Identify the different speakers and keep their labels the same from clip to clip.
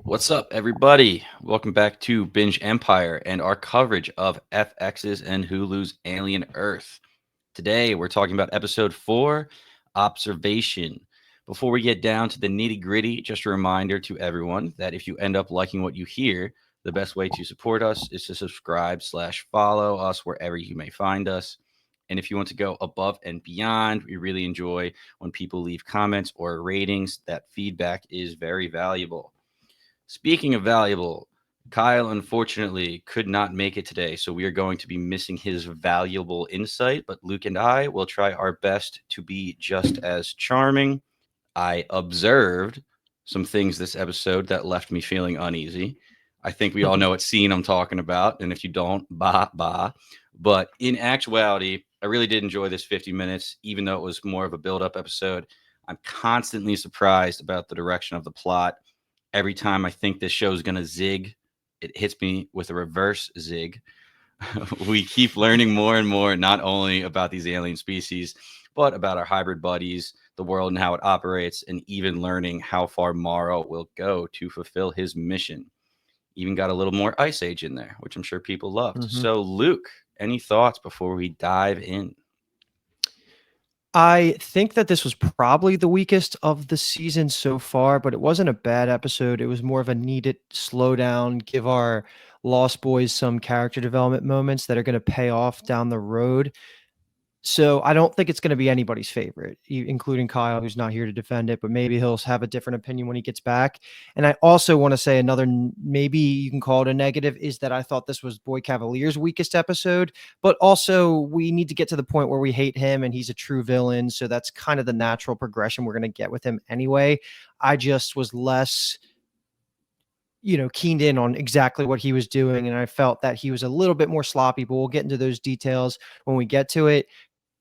Speaker 1: What's up, everybody? Welcome back to Binge Empire and our coverage of FX's and Hulu's Alien Earth. Today, we're talking about episode 4, Observation. Before we get down to the nitty gritty, just a reminder to everyone that if you end up liking what you hear, the best way to support us is to subscribe/follow us wherever you may find us. And if you want to go above and beyond, we really enjoy when people leave comments or ratings. That feedback is very valuable. Speaking of valuable, Kyle unfortunately could not make it today, so we are going to be missing his valuable insight. But Luke and I will try our best to be just as charming. I observed some things this episode that left me feeling uneasy. I think we all know what scene I'm talking about, and if you don't, bah bah. But in actuality, I really did enjoy this 50 minutes, even though it was more of a build-up episode. I'm constantly surprised about the direction of the plot. Every time I think this show is going to zig, it hits me with a reverse zig. We keep learning more and more, not only about these alien species, but about our hybrid buddies, the world and how it operates, and even learning how far Morrow will go to fulfill his mission. Even got a little more Ice Age in there, which I'm sure people loved. So, Luke, any thoughts before we dive in?
Speaker 2: I think that this was probably the weakest of the season so far, but it wasn't a bad episode. It was more of a needed slowdown, give our Lost Boys some character development moments that are going to pay off down the road. So I don't think it's going to be anybody's favorite, including Kyle, who's not here to defend it, but maybe he'll have a different opinion when he gets back. And I also want to say another, maybe you can call it a negative, is that I thought this was Boy Cavalier's weakest episode, but also we need to get to the point where we hate him and he's a true villain. So that's kind of the natural progression we're going to get with him anyway. I just was less keened in on exactly what he was doing. And I felt that he was a little bit more sloppy, but we'll get into those details when we get to it.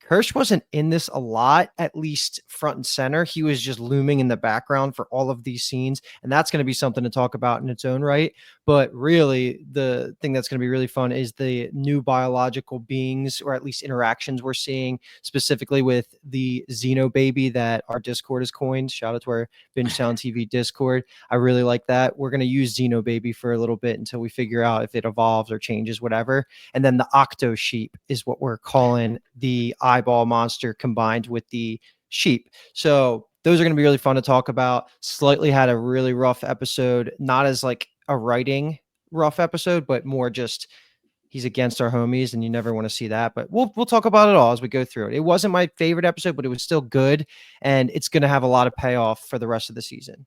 Speaker 2: Hirsch wasn't in this a lot, at least front and center. He was just looming in the background for all of these scenes. And that's going to be something to talk about in its own right. But really, the thing that's going to be really fun is the new biological beings, or at least interactions we're seeing, specifically with the Xeno baby that our Discord has coined. Shout out to our Binge Sound TV Discord. I really like that. We're going to use Xeno baby for a little bit until we figure out if it evolves or changes, whatever. And then the Octo sheep is what we're calling the eyeball monster combined with the sheep. So those are going to be really fun to talk about. Slightly had a really rough episode, not as like a writing rough episode, but more just he's against our homies and you never want to see that. But we'll talk about it all as we go through it. It wasn't my favorite episode, but it was still good. And it's going to have a lot of payoff for the rest of the season.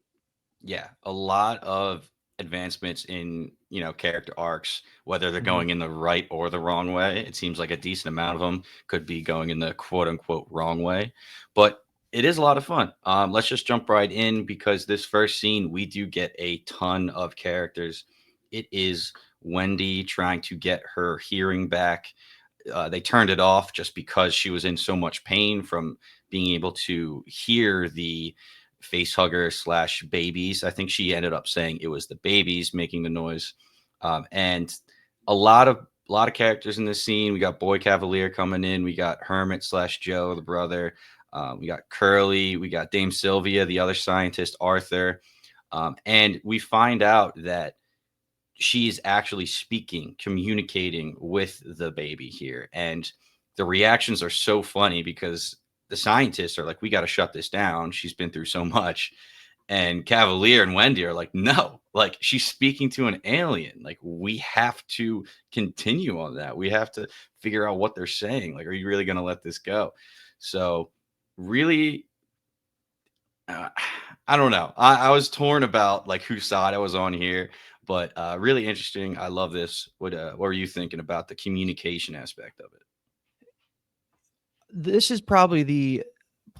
Speaker 1: Yeah, a lot of advancements in, character arcs, whether they're going in the right or the wrong way. It seems like a decent amount of them could be going in the quote unquote wrong way, but it is a lot of fun. Let's just jump right in because this first scene, we do get a ton of characters. It is Wendy trying to get her hearing back. They turned it off just because she was in so much pain from being able to hear the face hugger slash babies. I think she ended up saying it was the babies making the noise. And a lot of characters in this scene. We got Boy Cavalier coming in. We got Hermit slash Joe, the brother. We got Curly. We got Dame Sylvia, the other scientist, Arthur. And we find out that she's actually speaking, communicating with the baby here. And the reactions are so funny because the scientists are like, we got to shut this down. She's been through so much. And Cavalier and Wendy are like, no, like she's speaking to an alien. Like we have to continue on that. We have to figure out what they're saying. Like, are you really going to let this go? So, really, uh, I don't know. I was torn about like whose side I was on here, but really interesting. I love this. What were you thinking about the communication aspect of it?
Speaker 2: This is probably the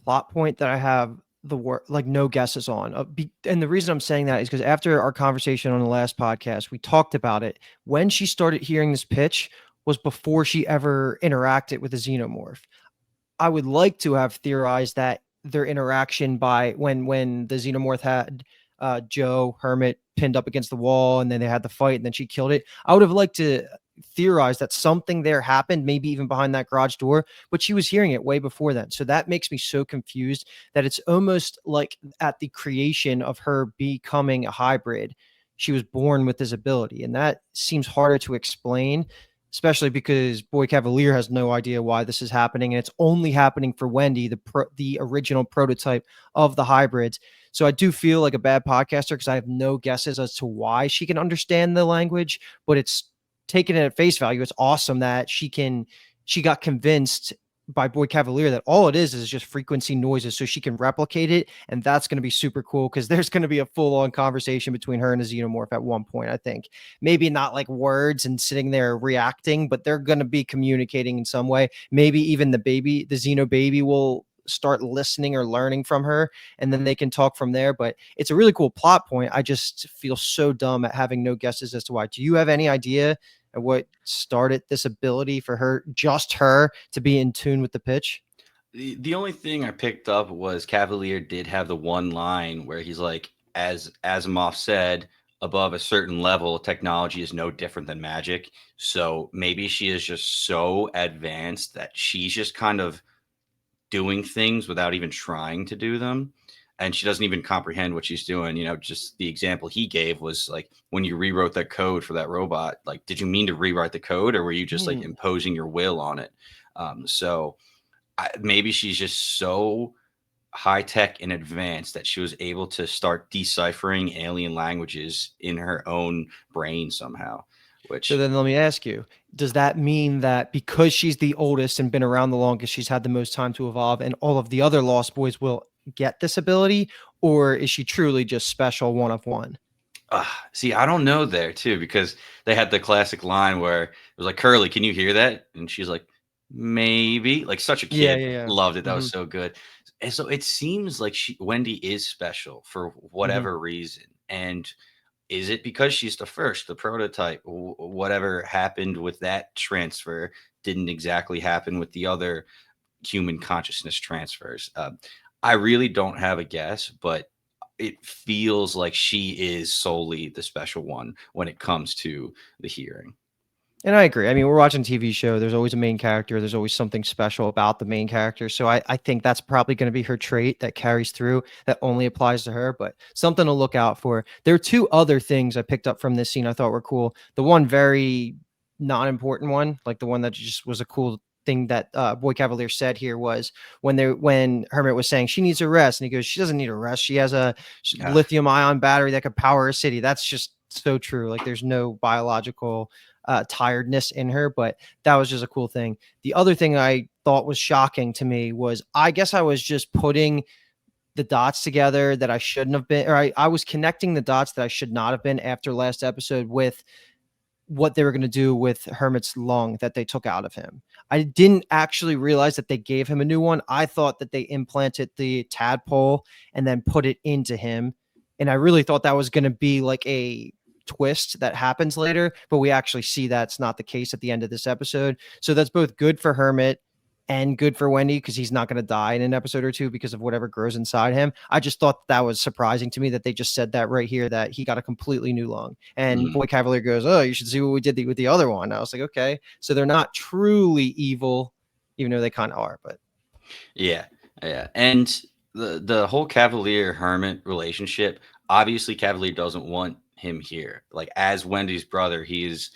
Speaker 2: plot point that I have the work like no guesses on. And the reason I'm saying that is because after our conversation on the last podcast, we talked about it. When she started hearing this pitch was before she ever interacted with the xenomorph. I would like to have theorized that their interaction by when the xenomorph had Joe Hermit pinned up against the wall and then they had the fight and then she killed it. I would have liked to theorize that something there happened, maybe even behind that garage door, but she was hearing it way before then. So that makes me so confused that it's almost like at the creation of her becoming a hybrid, she was born with this ability. And that seems harder to explain, especially because Boy Cavalier has no idea why this is happening. And it's only happening for Wendy, the original prototype of the hybrids. So I do feel like a bad podcaster because I have no guesses as to why she can understand the language, but it's taken it at face value. It's awesome that she got convinced by Boy Cavalier that all it is just frequency noises, so she can replicate it, and that's going to be super cool because there's going to be a full-on conversation between her and a xenomorph at one point. I think maybe not like words and sitting there reacting, but they're going to be communicating in some way. Maybe even the xeno baby will start listening or learning from her, and then they can talk from there. But it's a really cool plot point. I just feel so dumb at having no guesses as to why. Do you have any idea and what started this ability for her, just her, to be in tune with the pitch?
Speaker 1: The only thing I picked up was Cavalier did have the one line where he's like, as Asimov said, above a certain level, technology is no different than magic. So maybe she is just so advanced that she's just kind of doing things without even trying to do them. And she doesn't even comprehend what she's doing. Just the example he gave was like when you rewrote that code for that robot, like, did you mean to rewrite the code or were you just like imposing your will on it? So maybe she's just so high tech and advanced that she was able to start deciphering alien languages in her own brain somehow.
Speaker 2: So
Speaker 1: Which,
Speaker 2: then let me ask you, does that mean that because she's the oldest and been around the longest, she's had the most time to evolve and all of the other Lost Boys will get this ability? Or is she truly just special, one of one?
Speaker 1: see, I don't know there too, because they had the classic line where it was like, Curly, can you hear that? And she's like, maybe. Like, such a
Speaker 2: Yeah,
Speaker 1: kid.
Speaker 2: yeah, yeah.
Speaker 1: Loved it. That was
Speaker 2: Hmm.
Speaker 1: so good. And so it seems like Wendy is special for
Speaker 2: Hmm.
Speaker 1: whatever reason. And is it because she's the first, the prototype? Whatever happened with that transfer didn't exactly happen with the other human consciousness transfers. I really don't have a guess, but it feels like she is solely the special one when it comes to the hearing.
Speaker 2: And I agree. I mean, we're watching a TV show. There's always a main character. There's always something special about the main character. So I think that's probably going to be her trait that carries through that only applies to her, but something to look out for. There are two other things I picked up from this scene I thought were cool. The one very non important one, like the one that just was a cool thing that Boy Cavalier said here was when Hermit was saying she needs a rest. And he goes, she doesn't need a rest. She has a
Speaker 1: Ah,
Speaker 2: lithium ion battery that could power a city. That's just so true. Like there's no biological tiredness in her, but that was just a cool thing. The other thing I thought was shocking to me was I guess I was just putting the dots together that I shouldn't have been, or I was connecting the dots that I should not have been after last episode with what they were going to do with Hermit's lung that they took out of him. I didn't actually realize that they gave him a new one. I thought that they implanted the tadpole and then put it into him. And I really thought that was going to be like a twist that happens later, but we actually see that's not the case at the end of this episode. So that's both good for Hermit and good for Wendy because he's not going to die in an episode or two because of whatever grows inside him. I just thought that was surprising to me that they just said that right here, that he got a completely new lung. And
Speaker 1: mm,
Speaker 2: Boy Cavalier goes, "Oh, you should see what we did with the other one." I was like, okay, so they're not truly evil, even though they kind of are. But
Speaker 1: yeah, yeah. And the whole Cavalier Hermit relationship, obviously Cavalier doesn't want him here. Like, as Wendy's brother, he is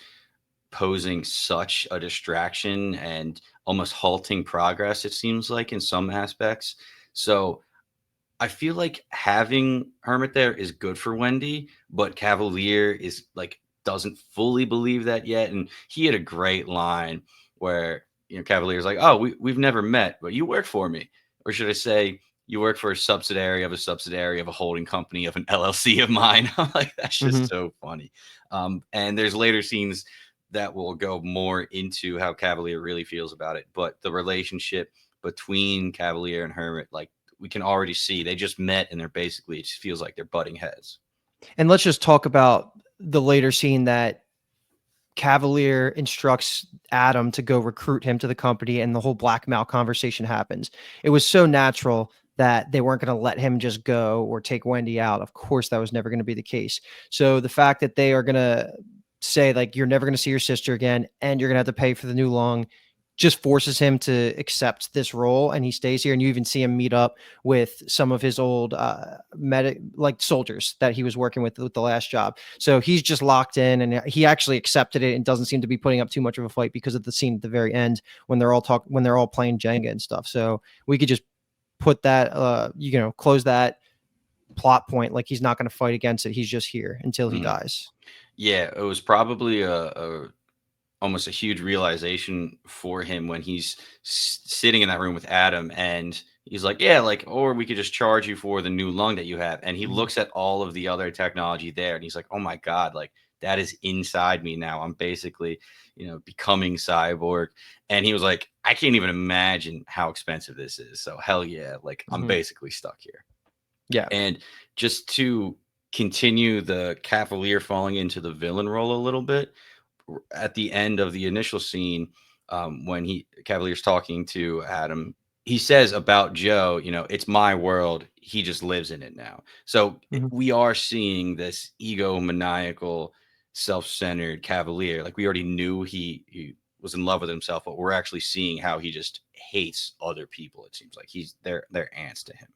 Speaker 1: posing such a distraction and almost halting progress, it seems like, in some aspects. So I feel like having Hermit there is good for Wendy, but Cavalier is like doesn't fully believe that yet. And he had a great line where Cavalier's like, "Oh, we've never met, but you work for me," or should I say, "You work for a subsidiary of a holding company of an LLC of mine." I'm like, that's
Speaker 2: mm-hmm.
Speaker 1: just so funny. And there's later scenes that will go more into how Cavalier really feels about it, but the relationship between Cavalier and Hermit, like, we can already see they just met and they're basically, it just feels like they're butting heads.
Speaker 2: And let's just talk about the later scene that Cavalier instructs Adam to go recruit him to the company, and the whole blackmail conversation happens. It was so natural that they weren't going to let him just go or take Wendy out. Of course, that was never going to be the case. So the fact that they are going to say, like, you're never going to see your sister again and you're going to have to pay for the new lung, just forces him to accept this role, and he stays here. And you even see him meet up with some of his old medic like soldiers that he was working with the last job. So he's just locked in, and he actually accepted it and doesn't seem to be putting up too much of a fight because of the scene at the very end when they're all playing Jenga and stuff. So we could just put that close that plot point, like he's not going to fight against it. He's just here until he
Speaker 1: Mhm.
Speaker 2: dies.
Speaker 1: Yeah, it was probably a almost a huge realization for him when he's sitting in that room with Adam, and he's like, "Yeah, like, or we could just charge you for the new lung that you have." And he
Speaker 2: Mhm.
Speaker 1: looks at all of the other technology there, and he's like, "Oh my god, like that is inside me now. I'm basically, becoming cyborg." And he was like, "I can't even imagine how expensive this is. So hell yeah, like I'm
Speaker 2: Mhm.
Speaker 1: basically stuck here."
Speaker 2: Yeah.
Speaker 1: And just to continue the Cavalier falling into the villain role a little bit, at the end of the initial scene, when he Cavalier's talking to Adam, he says about Joe, it's my world. He just lives in it now. So
Speaker 2: Mhm.
Speaker 1: we are seeing this egomaniacal, self-centered Cavalier. Like we already knew he was in love with himself, but we're actually seeing how he just hates other people. It seems like they're ants to him.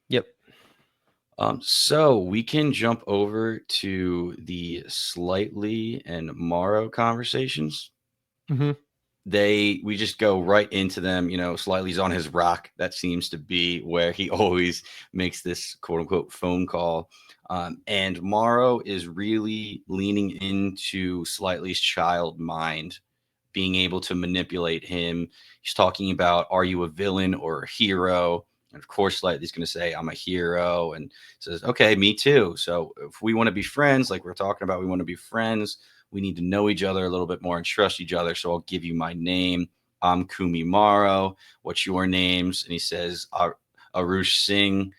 Speaker 2: Yep.
Speaker 1: So we can jump over to the Slightly and Morrow conversations.
Speaker 2: Mhm.
Speaker 1: We just go right into them. Slightly's on his rock. That seems to be where he always makes this quote unquote phone call. And Morrow is really leaning into Slightly's child mind, being able to manipulate him. He's talking about, are you a villain or a hero? And of course, Slightly's going to say, I'm a hero. And says, okay, me too. So if we want to be friends, like we're talking about, we want to be friends. We need to know each other a little bit more and trust each other. So I'll give you my name. I'm Kumi Morrow. What's your names? And he says, Arush Singh.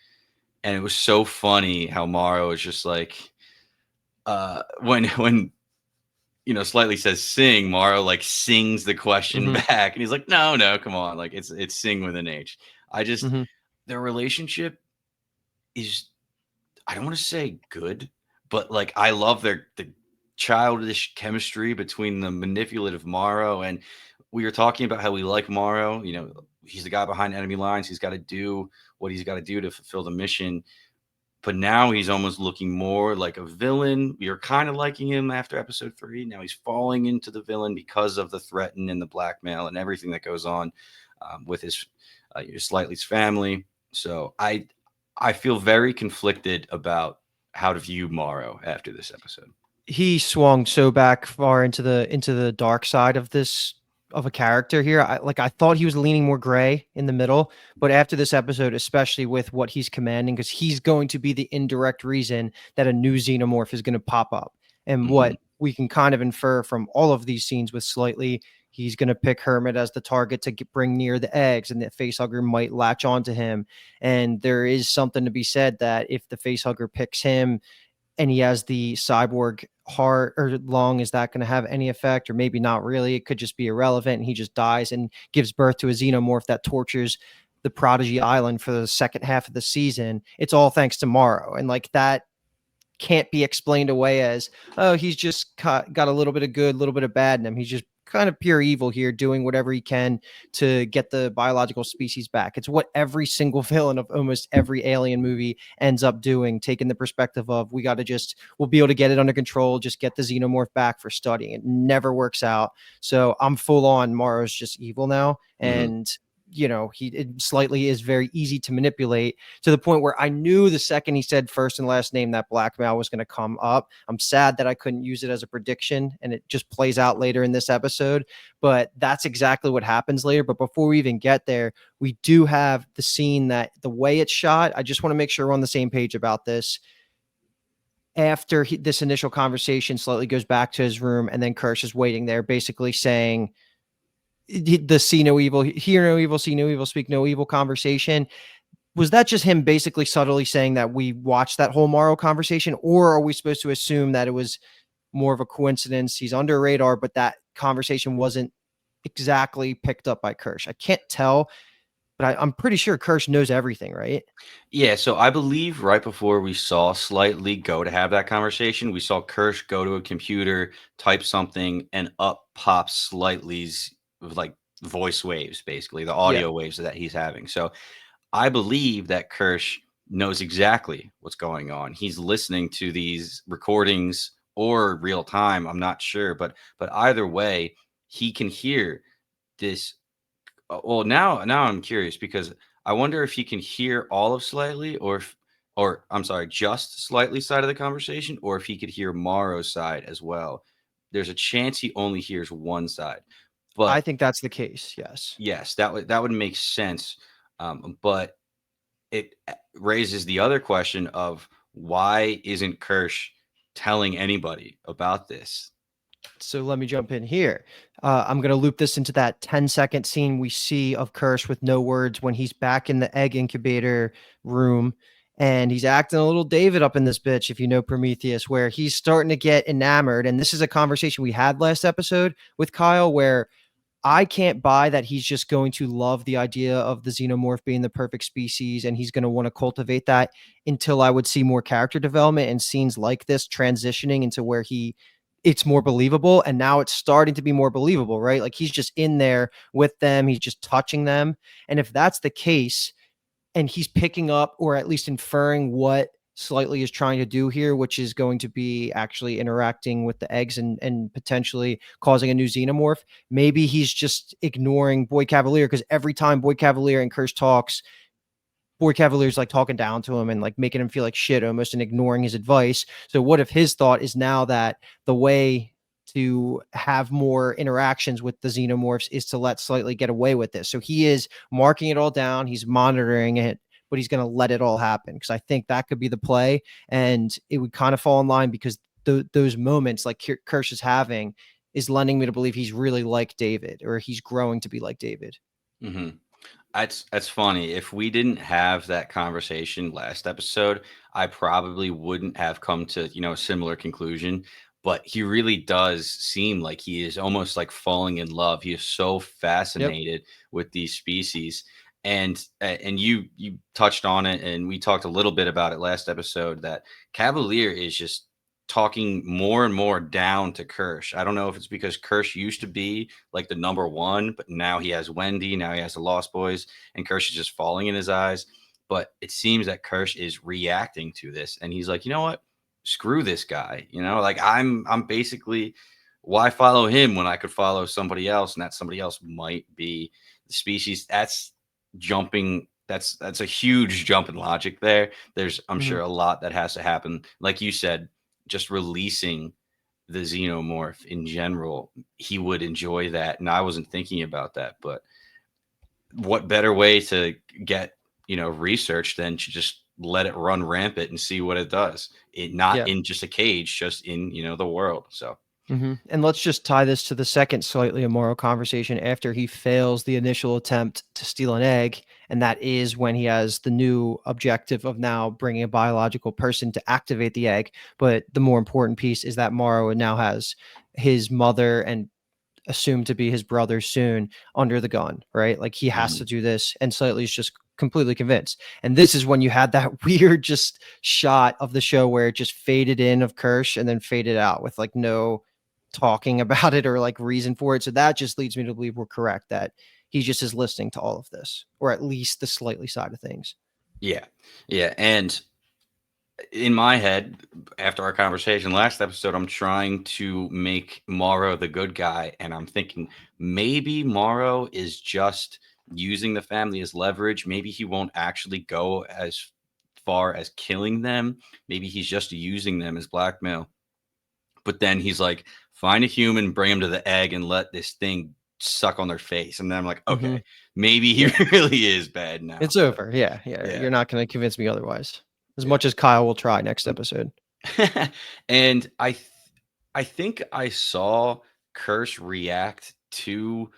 Speaker 1: And it was so funny how Morrow is just like, when Slightly says sing, Morrow like sings the question
Speaker 2: Mhm.
Speaker 1: back, and he's like, no, no, come on, like it's sing with an H. I just
Speaker 2: Mhm.
Speaker 1: Their relationship is, I don't want to say good, but like I love the childish chemistry between the manipulative Morrow, and we were talking about how we like Morrow. He's the guy behind enemy lines. He's got to do what he's got to do to fulfill the mission. But now he's almost looking more like a villain. We were kind of liking him after episode 3. Now he's falling into the villain because of the threaten and the blackmail and everything that goes on with his Slightly's family. So I feel very conflicted about how to view Morrow after this episode.
Speaker 2: He swung so back far into the dark side of this of a character here. I thought he was leaning more gray in the middle, but after this episode, especially with what he's commanding, because he's going to be the indirect reason that a new xenomorph is going to pop up. And
Speaker 1: Hmm.
Speaker 2: what we can kind of infer from all of these scenes with Slightly, he's going to pick Hermit as the target to bring near the eggs, and the facehugger might latch onto him. And there is something to be said that if the facehugger picks him and he has the cyborg heart or lung, is that going to have any effect? Or maybe not really. It could just be irrelevant, and he just dies and gives birth to a xenomorph that tortures the Prodigy Island for the second half of the season. It's all thanks to Morrow. And like that can't be explained away as, oh, he's just got a little bit of good, a little bit of bad in him. He's just kind of pure evil here, doing whatever he can to get the biological species back. It's what every single villain of almost every alien movie ends up doing, taking the perspective of, we'll be able to get it under control, just get the xenomorph back for studying. It never works out. So I'm full on Morrow's just evil now.
Speaker 1: Hmm.
Speaker 2: And he Slightly is very easy to manipulate, to the point where I knew the second he said first and last name that blackmail was going to come up. I'm sad that I couldn't use it as a prediction, and it just plays out later in this episode, but that's exactly what happens later. But before we even get there, we do have the scene that the way it's shot. I just want to make sure we're on the same page about this. After this initial conversation, Slightly goes back to his room, and then Kirsch is waiting there, basically saying the see no evil, hear no evil, see no evil, speak no evil conversation. Was that just him basically subtly saying that we watched that whole Morrow conversation, or are we supposed to assume that it was more of a coincidence? He's under radar, but that conversation wasn't exactly picked up by Kirsch. I can't tell, but I'm pretty sure Kirsch knows everything, right?
Speaker 1: Yeah, so I believe right before we saw Slightly go to have that conversation, we saw Kirsch go to a computer, type something, and up pops Slightly's like voice waves, basically the
Speaker 2: Yeah.
Speaker 1: audio waves that he's having. So I believe that Kirsch knows exactly what's going on. He's listening to these recordings or real time. I'm not sure, but either way, he can hear this. Well, now I'm curious because I wonder if he can hear all of Slightly, or I'm sorry, just Slightly side of the conversation, or if he could hear Morrow's side as well. There's a chance he only hears one side,
Speaker 2: I
Speaker 1: but
Speaker 2: think that's the case. Yes.
Speaker 1: yes, that would make sense. But it raises the other question of why isn't Kirsch telling anybody about this?
Speaker 2: So let me jump in here. I'm going to loop this into that 10-second scene we see of Kirsch with no words when he's back in the egg incubator room. And he's acting a little David up in this bitch, if you know Prometheus, where he's starting to get enamored. And this is a conversation we had last episode with Kyle, where I can't buy that he's just going to love the idea of the xenomorph being the perfect species and he's going to want to cultivate that until I would see more character development and scenes like this transitioning into where it's more believable. And now it's starting to be more believable, right? Like he's just in there with them, he's just touching them. And if that's the case, and he's picking up or at least inferring what Slightly is trying to do here, which is going to be actually interacting with the eggs and potentially causing a new xenomorph. Maybe he's just ignoring Boy Cavalier because every time Boy Cavalier and Curse talks, Boy Cavalier's like talking down to him and like making him feel like shit almost and ignoring his advice. So what if his thought is now that the way to have more interactions with the xenomorphs is to let Slightly get away with this. So he is marking it all down, he's monitoring it, but he's going to let it all happen because I think that could be the play and it would kind of fall in line because those moments like Kirsch is having is lending me to believe he's really like David or he's growing to be like David.
Speaker 1: Hmm. That's funny. If we didn't have that conversation last episode, I probably wouldn't have come to, a similar conclusion. But he really does seem like he is almost like falling in love. He is so
Speaker 2: Yep.
Speaker 1: fascinated with these species. And you touched on it and we talked a little bit about it last episode that Cavalier is just talking more and more down to Kirsch. I don't know if it's because Kirsch used to be like the number one, but now he has Wendy, now he has the Lost Boys, and Kirsch is just falling in his eyes. But it seems that Kirsch is reacting to this, and he's like, you know what? Screw this guy. Like I'm basically, why follow him when I could follow somebody else, and that somebody else might be the species. That's jumping. That's a huge jump in logic there. There's, I'm
Speaker 2: Mm-hmm.
Speaker 1: sure, a lot that has to happen. Like you said, just releasing the xenomorph in general, he would enjoy that. And I wasn't thinking about that, but what better way to get, research than to just let it run rampant and see what it does. It not
Speaker 2: Yeah.
Speaker 1: in just a cage, just in, the world. So
Speaker 2: And let's just tie this to the second slightly immoral conversation after he fails the initial attempt to steal an egg. And that is when he has the new objective of now bringing a biological person to activate the egg. But the more important piece is that Morrow now has his mother and assumed to be his brother soon under the gun, right? Like he has to
Speaker 1: mhm.
Speaker 2: do this, and Slightly's just completely convinced. And this is when you had that weird just shot of the show where it just faded in of Kirsch and then faded out with like no talking about it or like reason for it. So that just leads me to believe we're correct that he just is listening to all of this, or at least the Slightly side of things.
Speaker 1: Yeah. Yeah. And in my head, after our conversation last episode, I'm trying to make Morrow the good guy. And I'm thinking maybe Morrow is just using the family as leverage. Maybe he won't actually go as far as killing them. Maybe he's just using them as blackmail. But then he's like, find a human, bring him to the egg, and let this thing suck on their face. And then I'm like,
Speaker 2: Mm-hmm.
Speaker 1: okay, maybe he
Speaker 2: Yeah,
Speaker 1: really is bad now.
Speaker 2: it's over. Yeah, yeah.
Speaker 1: Yeah.
Speaker 2: You're not going to convince me otherwise. As
Speaker 1: Yeah.
Speaker 2: much as Kyle will try next episode.
Speaker 1: And I think I saw Curse react to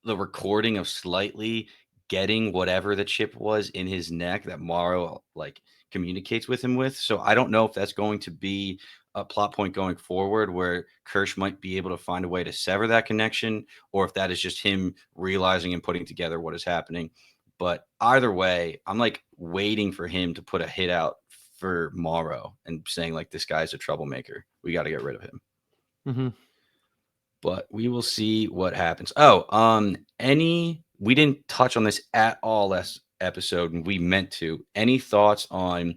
Speaker 1: the recording of Slightly getting whatever the chip was in his neck that Morrow like communicates with him with. So I don't know if that's going to be a plot point going forward where Kirsch might be able to find a way to sever that connection, or if that is just him realizing and putting together what is happening. But either way, I'm like waiting for him to put a hit out for Morrow and saying like this guy's a troublemaker. We got to get rid of him.
Speaker 2: Mm-hmm.
Speaker 1: but we will see what happens. Oh, any we didn't touch on this at all last episode, and we meant to. Any thoughts on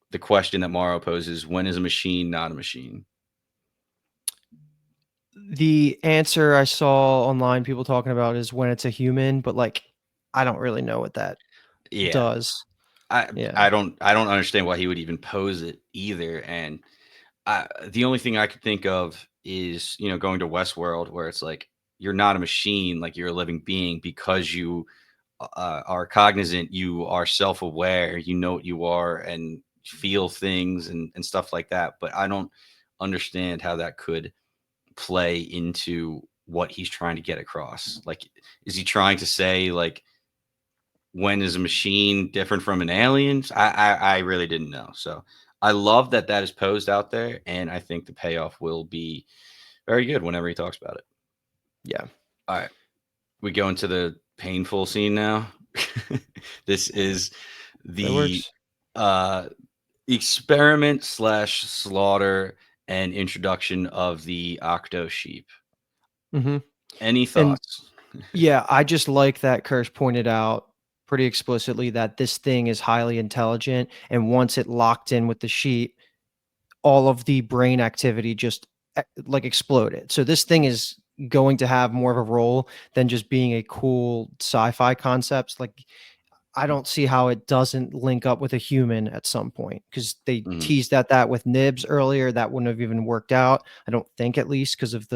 Speaker 1: the question that Morrow poses: when is a machine not a machine?
Speaker 2: The answer I saw online, people talking about, is when it's a human, but like, I don't really know what that
Speaker 1: Yeah,
Speaker 2: does.
Speaker 1: I
Speaker 2: Yeah.
Speaker 1: I don't understand why he would even pose it either. And the only thing I could think of is going to Westworld, where it's like you're not a machine, like you're a living being because you are cognizant, you are self-aware, you know what you are, and feel things and stuff like that. But I don't understand how that could play into what he's trying to get across. Like, is he trying to say like when is a machine different from an alien? I really didn't know. So I love that that is posed out there, and I think the payoff will be very good whenever he talks about it.
Speaker 2: Yeah.
Speaker 1: All right, we go into the painful scene now. This is
Speaker 2: That
Speaker 1: the
Speaker 2: works.
Speaker 1: uh, experiment slash slaughter and introduction of the octo sheep.
Speaker 2: Mhm.
Speaker 1: Any
Speaker 2: And
Speaker 1: thoughts?
Speaker 2: yeah, I just like that Kirsch pointed out pretty explicitly that this thing is highly intelligent, and once it locked in with the sheep, all of the brain activity just like exploded. So this thing is going to have more of a role than just being a cool sci-fi concept. Like, I don't see how it doesn't link up with a human at some point, because they
Speaker 1: Mhm.
Speaker 2: teased at that with Nibs earlier. That wouldn't have even worked out. I don't think, at least because of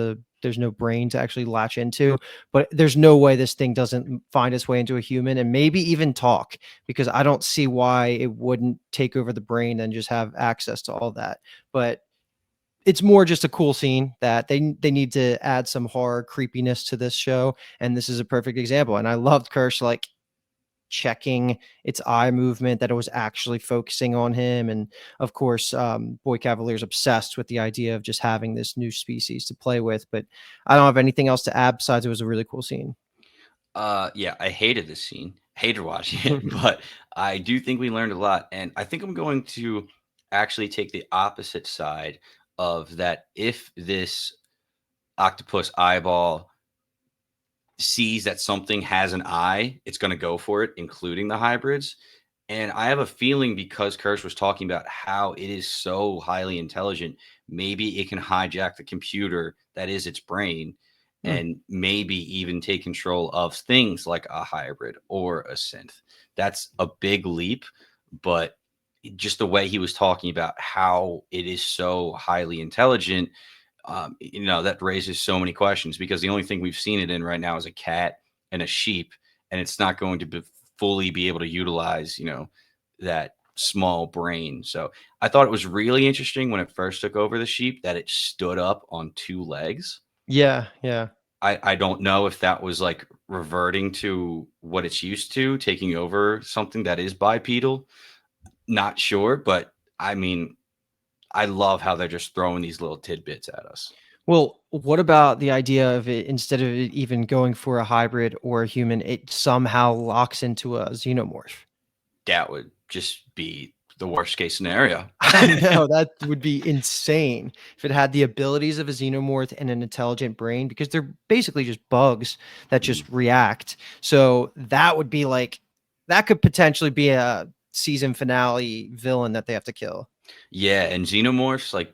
Speaker 2: there's no brain to actually latch into. But there's no way this thing doesn't find its way into a human and maybe even talk, because I don't see why it wouldn't take over the brain and just have access to all that. But it's more just a cool scene that they need to add some horror creepiness to this show, and this is a perfect example. And I loved Kirsch like checking its eye movement, that it was actually focusing on him. And of course, Boy Cavalier's obsessed with the idea of just having this new species to play with. But I don't have anything else to add besides it was a really cool scene.
Speaker 1: Yeah, I hated this scene. Hated watching it, but I do think we learned a lot, and I think I'm going to actually take the opposite side of that. If this octopus eyeball sees that something has an eye, it's going to go for it, including the hybrids. And I have a feeling, because Kirsch was talking about how it is so highly intelligent, maybe it can hijack the computer that is its brain,
Speaker 2: Hmm.
Speaker 1: and maybe even take control of things like a hybrid or a synth. That's a big leap, but just the way he was talking about how it is so highly intelligent, that raises so many questions, because the only thing we've seen it in right now is a cat and a sheep, and it's not going to fully be able to utilize, that small brain. So I thought it was really interesting when it first took over the sheep that it stood up on two legs.
Speaker 2: Yeah, yeah.
Speaker 1: I don't know if that was like reverting to what it's used to, taking over something that is bipedal. Not sure, but I mean, I love how they're just throwing these little tidbits at us.
Speaker 2: Well, what about the idea of it, instead of it even going for a hybrid or a human, it somehow locks into a xenomorph?
Speaker 1: That would just be the worst case scenario.
Speaker 2: I know, that would be insane if it had the abilities of a xenomorph and an intelligent brain, because they're basically just bugs that
Speaker 1: Mhm.
Speaker 2: just react. So that would be like, that could potentially be a season finale villain that they have to kill.
Speaker 1: Yeah, and xenomorphs like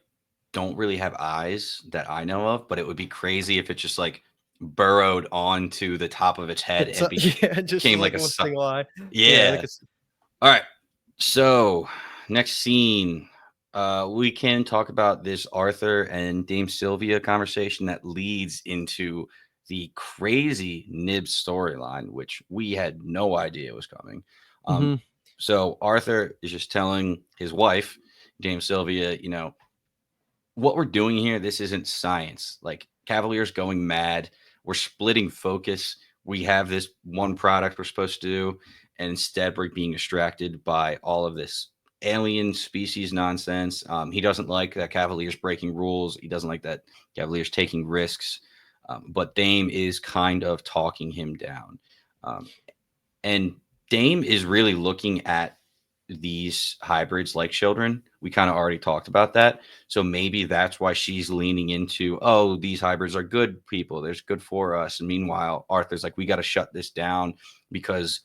Speaker 1: don't really have eyes that I know of, but it would be crazy if it just like burrowed onto the top of its head
Speaker 2: It's
Speaker 1: and
Speaker 2: yeah, just
Speaker 1: became like
Speaker 2: like
Speaker 1: a
Speaker 2: a single eye. Yeah, like
Speaker 1: yeah.
Speaker 2: a
Speaker 1: All right. So next scene, we can talk about this Arthur and Dame Sylvia conversation that leads into the crazy Nibs storyline, which we had no idea was coming. Um,
Speaker 2: Mhm.
Speaker 1: so Arthur is just telling his wife, Dame Sylvia, what we're doing here, this isn't science. Like Cavalier's going mad. We're splitting focus. We have this one product we're supposed to do, and instead we're being distracted by all of this alien species nonsense. He doesn't like that Cavalier's breaking rules. He doesn't like that Cavalier's taking risks. But Dame is kind of talking him down. Um, and Dame is really looking at these hybrids like children. We kind of already talked about that. So maybe that's why she's leaning into, oh, these hybrids are good people. There's good for us. And meanwhile, Arthur's like, we got to shut this down because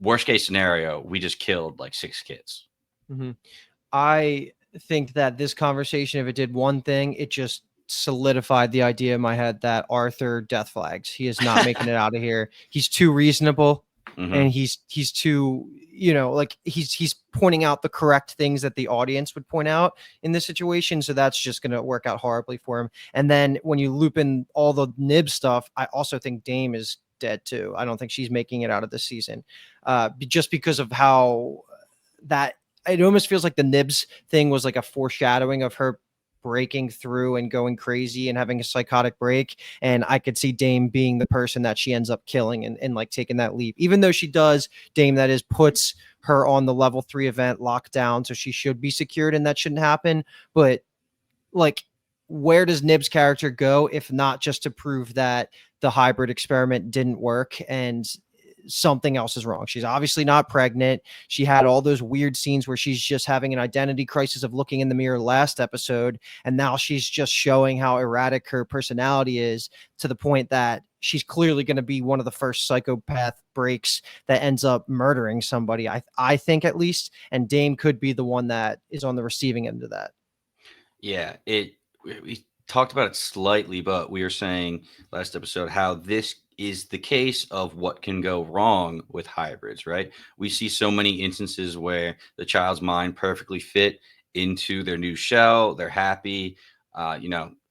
Speaker 1: worst case scenario, we just killed like 6 kids.
Speaker 2: Mhm. I think that this conversation, if it did one thing, it just solidified the idea in my head that Arthur death flags. He is not making it out of here. He's too reasonable,
Speaker 1: Hmm.
Speaker 2: and he's too, like he's pointing out the correct things that the audience would point out in this situation. So that's just going to work out horribly for him. And then when you loop in all the Nib stuff, I also think Dame is dead too. I don't think she's making it out of this season, just because of how that it almost feels like the Nibs thing was like a foreshadowing of her breaking through and going crazy and having a psychotic break. And I could see Dame being the person that she ends up killing and like taking that leap, even though she does, Dame, that is, puts her on the level 3 event lockdown. So she should be secured and that shouldn't happen. But like, where does Nib's character go if not just to prove that the hybrid experiment didn't work and something else is wrong? She's obviously not pregnant. She had all those weird scenes where she's just having an identity crisis of looking in the mirror last episode, and now she's just showing how erratic her personality is, to the point that she's clearly going to be one of the first psychopath breaks that ends up murdering somebody. I think, at least, and Dame could be the one that is on the receiving end of that.
Speaker 1: Yeah, we talked about it slightly, but we were saying last episode how this is the case of what can go wrong with hybrids, right? We see so many instances where the child's mind perfectly fit into their new shell. They're happy. A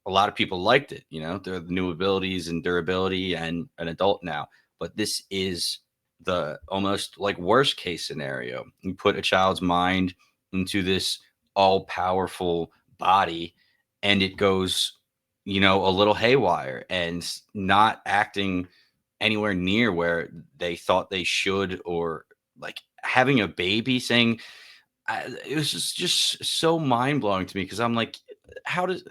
Speaker 1: lot of people liked it. They're the new abilities and durability and an adult now. But this is the almost like worst case scenario. You put a child's mind into this all powerful body and it goes a little haywire and not acting anywhere near where they thought they should, or like having a baby saying it was just so mind-blowing to me because I'm like, how does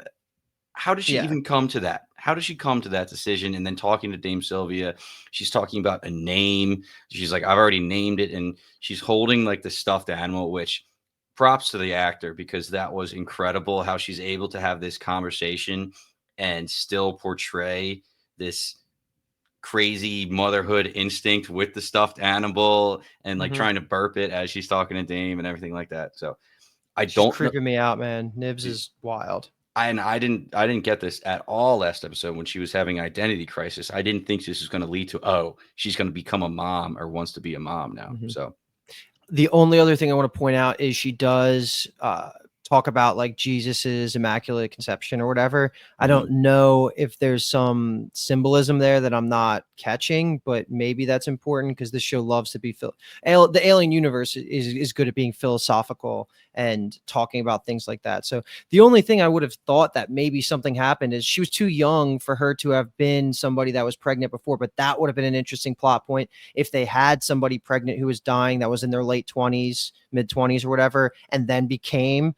Speaker 1: how does she
Speaker 2: Yeah.
Speaker 1: even come to that? How does she come to that decision? And then talking to Dame Sylvia, she's talking about a name. She's like, I've already named it. And she's holding like the stuffed animal, which props to the actor because that was incredible how she's able to have this conversation and still portray this crazy motherhood instinct with the stuffed animal and like
Speaker 2: Mm-hmm.
Speaker 1: trying to burp it as she's talking to Dame and everything like that. So I
Speaker 2: She's
Speaker 1: don't know.
Speaker 2: creeping me out, man. Nibs is wild.
Speaker 1: I didn't get this at all last episode when she was having identity crisis. I didn't think this was going to lead to, oh, she's going to become a mom or wants to be a mom now.
Speaker 2: Mm-hmm.
Speaker 1: So
Speaker 2: The only other thing I want to point out is she does talk about like Jesus's immaculate conception or whatever. I
Speaker 1: mhm.
Speaker 2: don't know if there's some symbolism there that I'm not catching, but maybe that's important because this show loves to be the Alien universe is good at being philosophical and talking about things like that. So the only thing I would have thought that maybe something happened is she was too young for her to have been somebody that was pregnant before, but that would have been an interesting plot point if they had somebody pregnant who was dying that was in their late 20s, mid 20s or whatever, and then became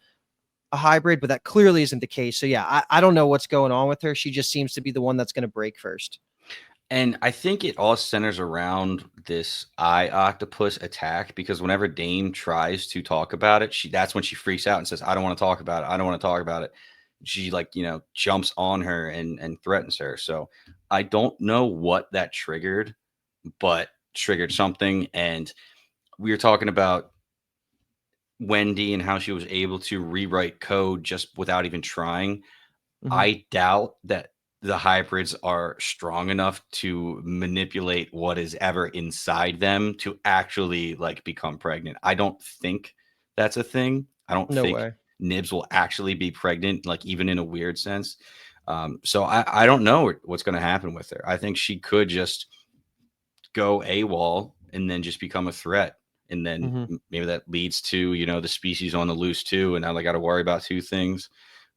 Speaker 2: a hybrid, but that clearly isn't the case. So yeah, I don't know what's going on with her. She just seems to be the one that's going to break first.
Speaker 1: And I think it all centers around this eye octopus attack because whenever Dame tries to talk about it, that's when she freaks out and says, I don't want to talk about it. I don't want to talk about it. She like, jumps on her and threatens her. So I don't know what that triggered, but triggered something. And we were talking about Wendy and how she was able to rewrite code just without even trying.
Speaker 2: Mm-hmm.
Speaker 1: I doubt that the hybrids are strong enough to manipulate what is ever inside them to actually like become pregnant. I don't think that's a thing. I don't
Speaker 2: No
Speaker 1: think
Speaker 2: way.
Speaker 1: Nibs will actually be pregnant, like even in a weird sense. So I don't know what's going to happen with her. I think she could just go AWOL and then just become a threat. And then
Speaker 2: Mm-hmm.
Speaker 1: maybe that leads to, the species on the loose too. And now they got to worry about two things.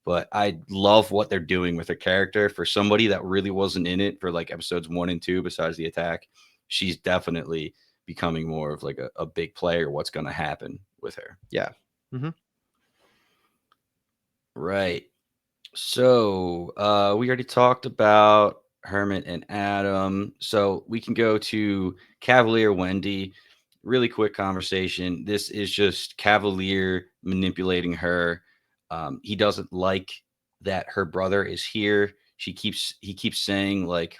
Speaker 1: But I love what they're doing with her character. For somebody that really wasn't in it for like episodes 1 and 2, besides the attack, she's definitely becoming more of like a big player. What's going to happen with her?
Speaker 2: Yeah. Mm-hmm.
Speaker 1: Right. So we already talked about Hermit and Adam. So we can go to Cavalier Wendy. really quick conversation. This is just Cavalier manipulating her. He doesn't like that her brother is here. He keeps saying like,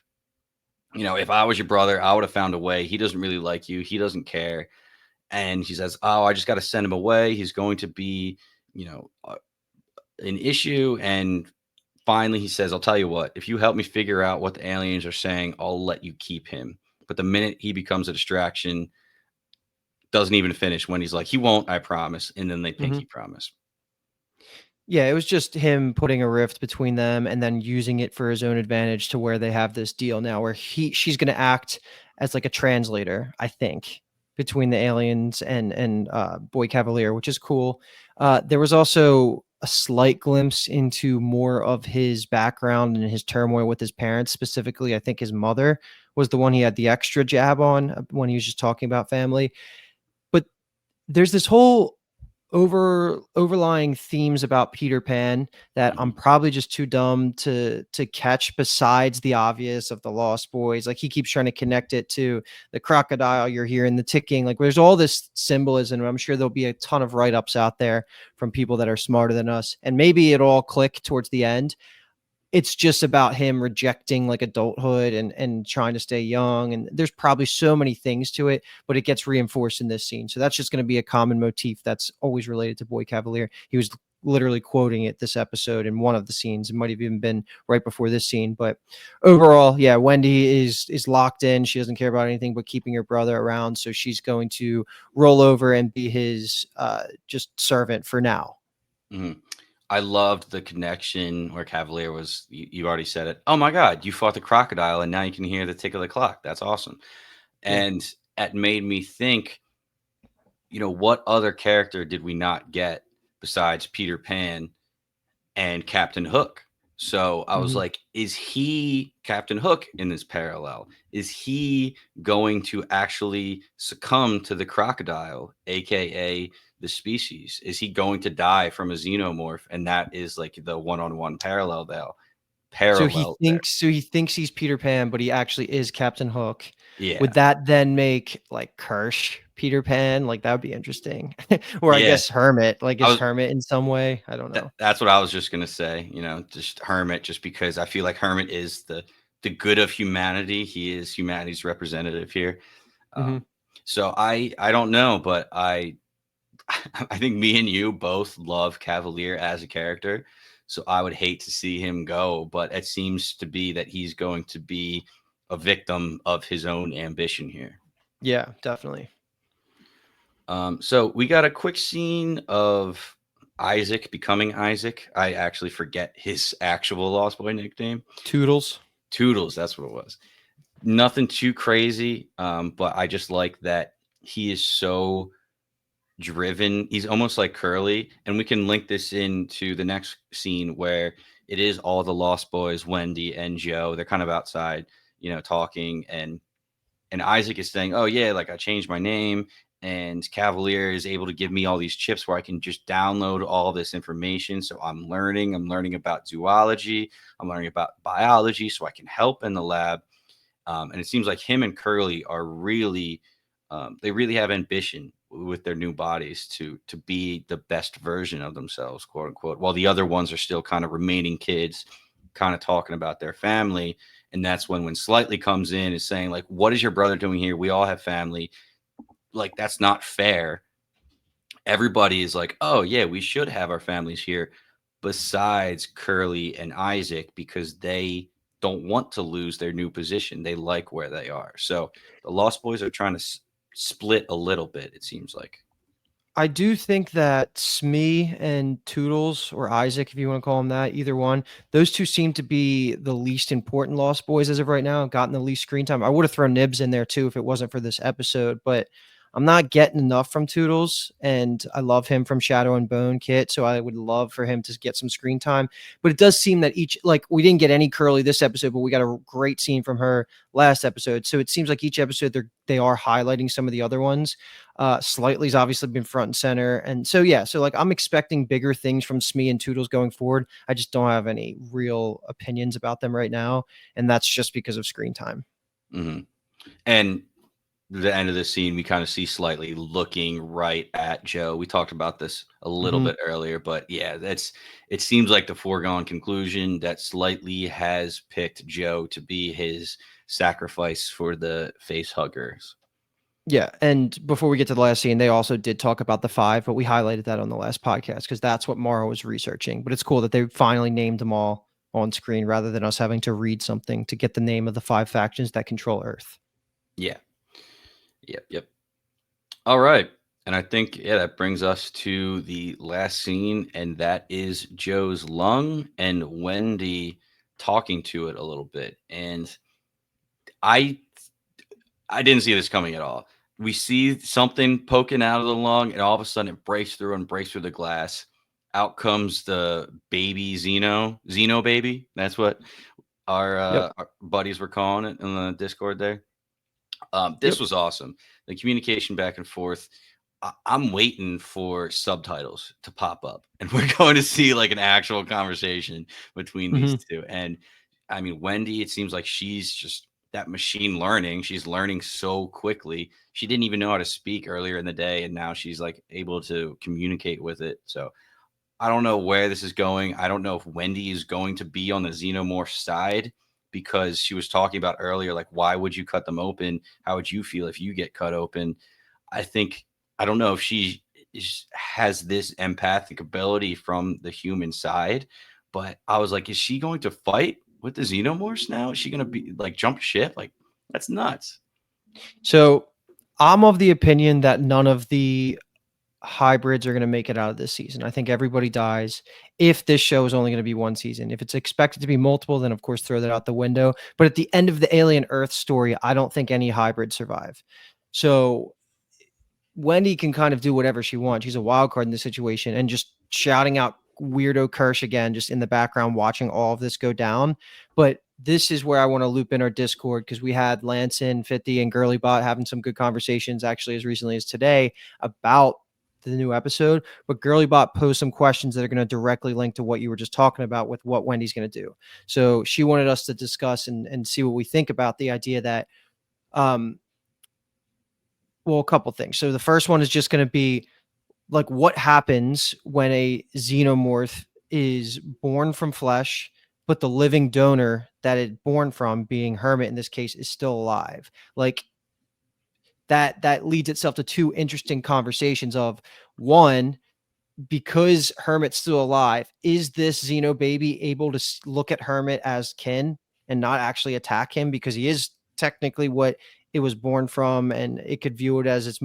Speaker 1: if I was your brother, I would have found a way. He doesn't really like you. He doesn't care. And she says, "Oh, I just got to send him away. He's going to be, you know, an issue." And finally, he says, "I'll tell you what. If you help me figure out what the aliens are saying, I'll let you keep him." But the minute he becomes a distraction, doesn't even finish when he's like, "He won't, I promise." And then they
Speaker 2: Mhm.
Speaker 1: pinky promise.
Speaker 2: Yeah, it was just him putting a rift between them and then using it for his own advantage to where they have this deal now where she's going to act as like a translator, I think, between the aliens and Boy Cavalier, which is cool. There was also a slight glimpse into more of his background and his turmoil with his parents. Specifically, I think his mother was the one he had the extra jab on when he was just talking about family. But there's this whole overlying themes about Peter Pan that I'm
Speaker 1: Mhm.
Speaker 2: probably just too dumb to catch, besides the obvious of the Lost Boys. Like, he keeps trying to connect it to the crocodile you're hearing, the ticking. Like, there's all this symbolism. I'm sure there'll be a ton of write-ups out there from people that are smarter than us, and maybe it'll all click towards the end. It's just about him rejecting like adulthood and trying to stay young, and there's probably so many things to it, but it gets reinforced in this scene. So that's just going to be a common motif that's always related to Boy Cavalier. He was literally quoting it this episode in one of the scenes. It might have even been right before this scene, but overall, yeah, Wendy is locked in. She doesn't care about anything but keeping her brother around, so she's going to roll over and be his just servant for now.
Speaker 1: Mhm. I loved the connection where Cavalier was. You already said it. Oh my God, you fought the crocodile, and now you can hear the tick of the clock. That's awesome.
Speaker 2: Yeah.
Speaker 1: And it made me think, what other character did we not get besides Peter Pan and Captain Hook? So I was
Speaker 2: Mhm.
Speaker 1: like, is he Captain Hook in this parallel? Is he going to actually succumb to the crocodile, aka the species? Is he going to die from a xenomorph? And that is like the one-on-one parallel there. Parallel there.
Speaker 2: So he thinks he's Peter Pan, but he actually is Captain Hook. Would
Speaker 1: Yeah.
Speaker 2: that then make like Kirsch Peter Pan? Like, that would be interesting. Or I
Speaker 1: Yeah.
Speaker 2: guess Hermit, like,
Speaker 1: I
Speaker 2: is
Speaker 1: was
Speaker 2: Hermit in some way? I don't know.
Speaker 1: that's what I was just gonna say, just Hermit, just because I feel like Hermit is the good of humanity. He is humanity's representative here.
Speaker 2: Hmm.
Speaker 1: Um, so I don't know, but I think me and you both love Cavalier as a character. So I would hate to see him go, but it seems to be that he's going to be a victim of his own ambition here.
Speaker 2: Yeah, definitely.
Speaker 1: So we got a quick scene of Isaac becoming Isaac. I actually forget his actual Lost Boy nickname.
Speaker 2: Toodles.
Speaker 1: Toodles, that's what it was. Nothing too crazy, but I just like that he is so driven. He's almost like Curly, and we can link this into the next scene where it is all the Lost Boys, Wendy and Joe. They're kind of outside, talking, and Isaac is saying, "Oh yeah, like I changed my name." And Cavalier is able to give me all these chips where I can just download all this information. So I'm learning. I'm learning about zoology. I'm learning about biology, so I can help in the lab. And it seems like him and Curly are really, they really have ambition with their new bodies to be the best version of themselves, quote unquote. While the other ones are still kind of remaining kids, kind of talking about their family. And that's when Slightly comes in is saying like, "What is your brother doing here? We all have family. Like that's not fair." Everybody is like, "Oh yeah, we should have our families here." Besides Curly and Isaac, because they don't want to lose their new position. They like where they are. So the Lost Boys are trying to split a little bit, it seems like.
Speaker 2: I do think that Smee and Toodles, or Isaac, if you want to call him that, either one, those two seem to be the least important Lost Boys as of right now, gotten the least screen time. I would have thrown Nibs in there too if it wasn't for this episode, but I'm not getting enough from Toodles, and I love him from Shadow and Bone Kit, so I would love for him to get some screen time. But it does seem that like, we didn't get any Curly this episode, but we got a great scene from her last episode. So it seems like each episode they are highlighting some of the other ones. Slightly's obviously been front and center. And so, yeah, so like, I'm expecting bigger things from Smee and Toodles going forward. I just don't have any real opinions about them right now. And that's just because of screen time.
Speaker 1: Hmm. And the end of the scene, we kind of see Slightly looking right at Joe. We talked about this a little
Speaker 2: Mhm.
Speaker 1: bit earlier, but yeah, it seems like the foregone conclusion that Slightly has picked Joe to be his sacrifice for the face huggers.
Speaker 2: Yeah, and before we get to the last scene, they also did talk about the 5, but we highlighted that on the last podcast because that's what Morrow was researching. But it's cool that they finally named them all on screen rather than us having to read something to get the name of the 5 factions that control Earth.
Speaker 1: Yeah. Yep. All right. And I think, yeah, that brings us to the last scene, and that is Joe's lung and Wendy talking to it a little bit. And I I didn't see this coming at all. We see something poking out of the lung, and all of a sudden it breaks through the glass. Out comes the baby Xeno baby. That's what
Speaker 2: Yep.
Speaker 1: our buddies were calling it in the Discord there. This
Speaker 2: Yep.
Speaker 1: was awesome. The communication back and forth. I'm waiting for subtitles to pop up, and we're going to see like an actual conversation between these
Speaker 2: Mhm.
Speaker 1: two. And I mean, Wendy, it seems like she's just that machine learning. She's learning so quickly. She didn't even know how to speak earlier in the day, and now she's like able to communicate with it. So I don't know where this is going. I don't know if Wendy is going to be on the Xenomorph side because she was talking about earlier, like, why would you cut them open? How would you feel if you get cut open? I think, I don't know if has this empathic ability from the human side, but I was like, is she going to fight with the Xenomorphs now? Is she going to be like jump ship? Like, that's nuts.
Speaker 2: So, I'm of the opinion that none of the hybrids are going to make it out of this season. I think everybody dies if this show is only going to be one season. If it's expected to be multiple, then of course throw that out the window. But at the end of the Alien Earth story, I don't think any hybrids survive. So Wendy can kind of do whatever she wants. She's a wild card in this situation and just shouting out weirdo Kirsch again, just in the background, watching all of this go down. But this is where I want to loop in our Discord because we had Lanson, 50, and Girlybot having some good conversations actually as recently as today about the new episode. But Girlybot posed some questions that are going to directly link to what you were just talking about with what Wendy's going to do. So she wanted us to discuss and see what we think about the idea that um, well, a couple things. So the first one is just going to be like what happens when a xenomorph is born from flesh, but the living donor that it born from, being Hermit in this case, is still alive. Like that leads itself to two interesting conversations of one, because Hermit's still alive, is this Xeno baby able to look at Hermit as kin and not actually attack him because he is technically what it was born from, and it could view it as his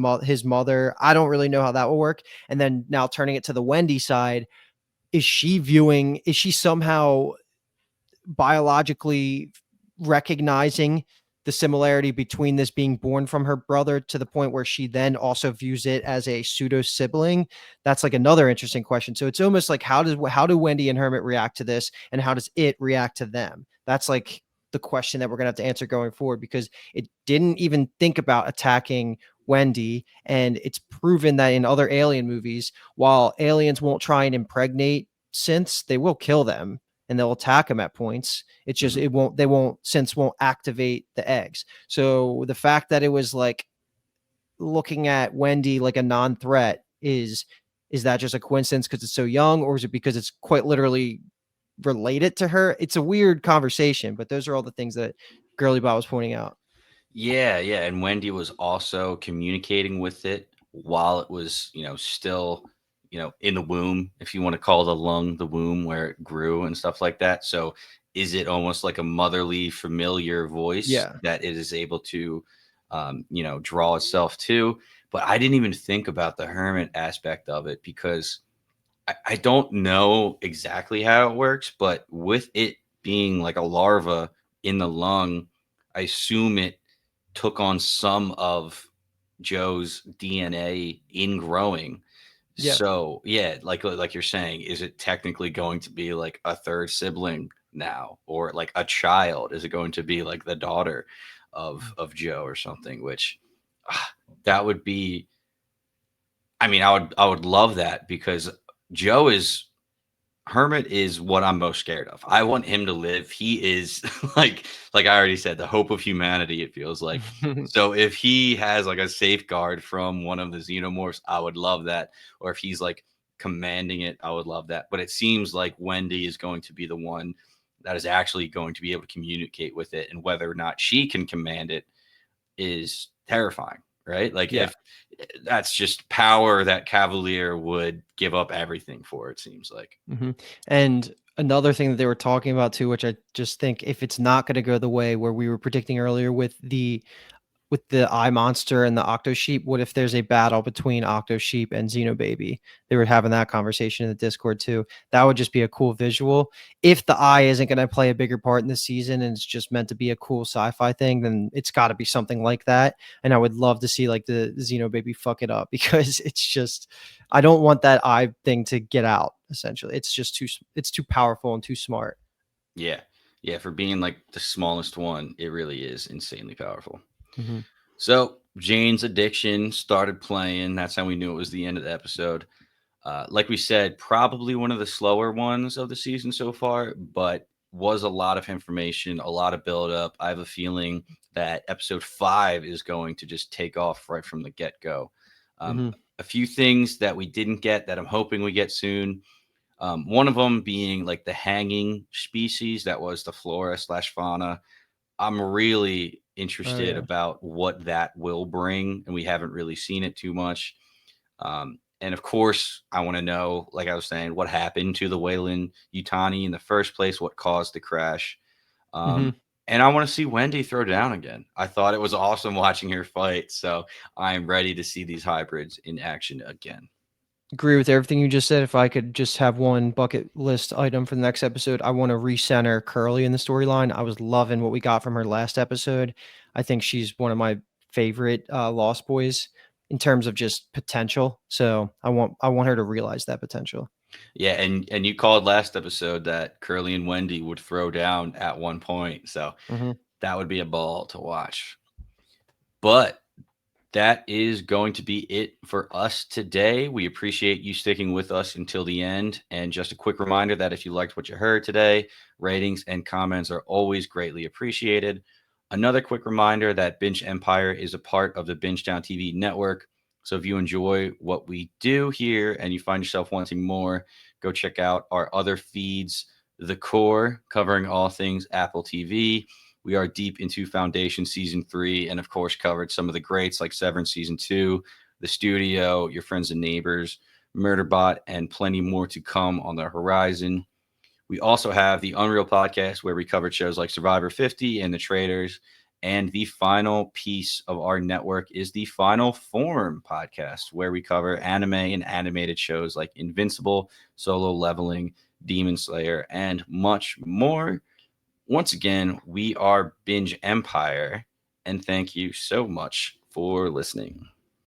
Speaker 2: mother. I don't really know how that will work. And then now turning it to the Wendy side, is she somehow biologically recognizing the similarity between this being born from her brother to the point where she then also views it as a pseudo sibling? That's like another interesting question. So it's almost like how do Wendy and Hermit react to this, and how does it react to them? That's like the question that we're gonna have to answer going forward, because it didn't even think about attacking Wendy, and it's proven that in other alien movies, while aliens won't try and impregnate synths, they will kill them and they'll attack them at points. It's just
Speaker 1: Mhm.
Speaker 2: synths won't activate the eggs. So the fact that it was like looking at Wendy like a non-threat, is that just a coincidence because it's so young, or is it because it's quite literally related to her? It's a weird conversation, but those are all the things that Girlybot was pointing out.
Speaker 1: Yeah, and Wendy was also communicating with it while it was, still, in the womb, if you want to call the lung the womb where it grew and stuff like that. So is it almost like a motherly, familiar voice
Speaker 2: Yeah.
Speaker 1: that it is able to, draw itself to? But I didn't even think about the hermit aspect of it because I don't know exactly how it works, but with it being like a larva in the lung, I assume it took on some of Joe's DNA in growing.
Speaker 2: Yeah.
Speaker 1: So yeah, like you're saying, is it technically going to be like a third sibling now, or like a child? Is it going to be like the daughter of Joe or something? Which that would be. I mean, I would love that because Joe is. Hermit is what I'm most scared of. I want him to live. He is like I already said, the hope of humanity, it feels like. So if he has like a safeguard from one of the xenomorphs, I would love that. Or if he's like commanding it, I would love that. But it seems like Wendy is going to be the one that is actually going to be able to communicate with it, and whether or not she can command it is terrifying, right? Like
Speaker 2: Yeah.
Speaker 1: if that's just power that Cavalier would give up everything for, it seems like.
Speaker 2: And another thing that they were talking about too, which I just think if it's not going to go the way where we were predicting earlier with the eye monster and the octo sheep, what if there's a battle between octo sheep and xenobaby? They were having that conversation in the Discord too. That would just be a cool visual. If the eye isn't going to play a bigger part in the season and it's just meant to be a cool sci-fi thing, then it's got to be something like that. And I would love to see like the xenobaby fuck it up because it's just, I don't want that eye thing to get out. Essentially, it's just it's too powerful and too smart.
Speaker 1: Yeah. Yeah. For being like the smallest one, it really is insanely powerful.
Speaker 2: Mm-hmm.
Speaker 1: So Jane's addiction started playing. That's how we knew it was the end of the episode. Like we said, probably one of the slower ones of the season so far, but was a lot of information, a lot of build up. I have a feeling that episode 5 is going to just take off right from the get go. Um,
Speaker 2: Mm-hmm.
Speaker 1: a few things that we didn't get that I'm hoping we get soon. One of them being like the hanging species that was the flora slash fauna. I'm really
Speaker 2: Oh
Speaker 1: interested
Speaker 2: yeah.
Speaker 1: about what that will bring, and we haven't really seen it too much. And of course, I want to know, like I was saying, what happened to the Wayland Utani in the first place, what caused the crash.
Speaker 2: Mm-hmm.
Speaker 1: And I want to see Wendy throw down again. I thought it was awesome watching her fight, so I'm ready to see these hybrids in action again.
Speaker 2: Agree with everything you just said. If I could just have one bucket list item for the next episode, I want to recenter Curly in the storyline. I was loving what we got from her last episode. I think she's one of my favorite Lost Boys in terms of just potential. So I want her to realize that potential.
Speaker 1: Yeah, and you called last episode that Curly and Wendy would throw down at one point, so
Speaker 2: Hmm.
Speaker 1: that would be a ball to watch. But that is going to be it for us today. We appreciate you sticking with us until the end. And just a quick reminder that if you liked what you heard today, ratings and comments are always greatly appreciated. Another quick reminder that Binge Empire is a part of the Binge Down TV network. So if you enjoy what we do here and you find yourself wanting more, go check out our other feeds, The Core, covering all things Apple TV. We are deep into Foundation season 3, and of course, covered some of the greats like Severance season 2, The Studio, Your Friends and Neighbors, Murderbot, and plenty more to come on the horizon. We also have the Unreal podcast where we covered shows like Survivor 50 and The Traders. And the final piece of our network is the Final Form podcast, where we cover anime and animated shows like Invincible, Solo Leveling, Demon Slayer, and much more. Once again, we are Binge Empire, and thank you so much for listening.